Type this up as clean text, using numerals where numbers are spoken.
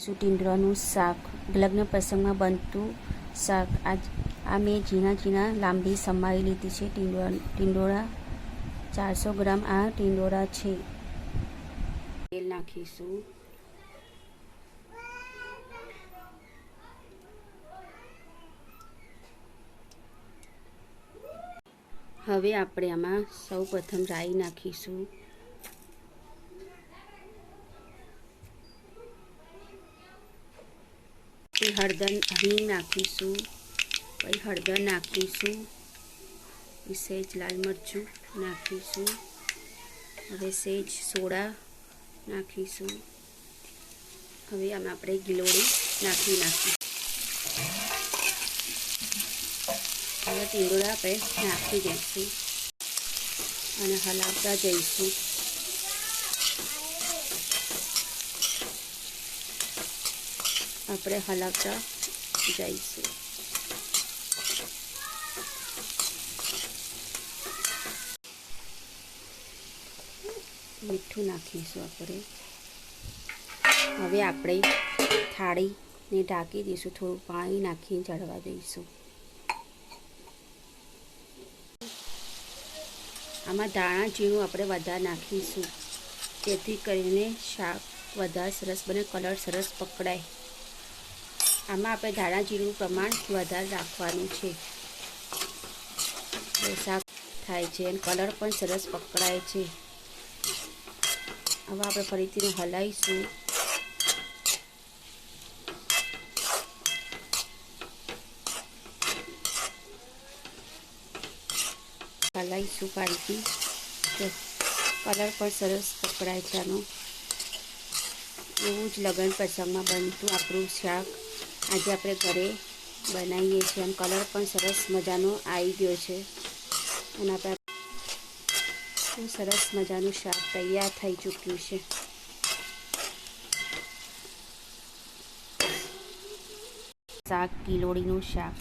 ટીંડોરાનું શાક લગ્ન પ્રસંગમાં બનતું શાક. આ મેં ઝીણા ઝીણા લાંબી સમારી લીધી છે. ટીંડોરા 400 ગ્રામ આ ટીંડોરા છે. તેલ નાખીશું. હવે આપણે આમાં સૌ પ્રથમ રાઈ નાખીશું. હળદર હિંગ નાખીશું. પછી હળદર નાખીશું. સહેજ લાલ મરચું નાખીશું. હવે સહેજ સોડા નાખીશું. હવે આમાં આપણે ગિલોળી નાખીશું. હવે ટીંડોરા આપણે નાખી દઈશું અને હલાવતા જઈશું. આપણે હલાવતા જઈશું. મીઠું નાખીશું આપણે. હવે આપણે થાળીને ઢાંકી દઈશું. થોડું પાણી નાખીને ચડવા દઈશું. આમાં ધાણા જીરું આપણે વધારે નાખીશું, જેથી કરીને શાક વધારે સરસ બને, કલર સરસ પકડાય. આમાં આપણે ધાણા જીરું પ્રમાણ વધારે રાખવાનું છે. શાક થાય છે અને કલર પણ સરસ પકડાય છે. હવે આપણે ફરીથી હલાવીશું. ફરીથી કલર પણ સરસ પકડાય છે આનો. એવું જ લગ્ન પ્રસંગમાં બનતું આપણું શાક આજે આપણે ઘરે બનાવીએ છીએ અને કલર પણ સરસ મજાનો આવી ગયો છે. અને આપણે સરસ મજાનું શાક તૈયાર થઈ ચૂક્યું છે. શાક ગિલોળીનું શાક.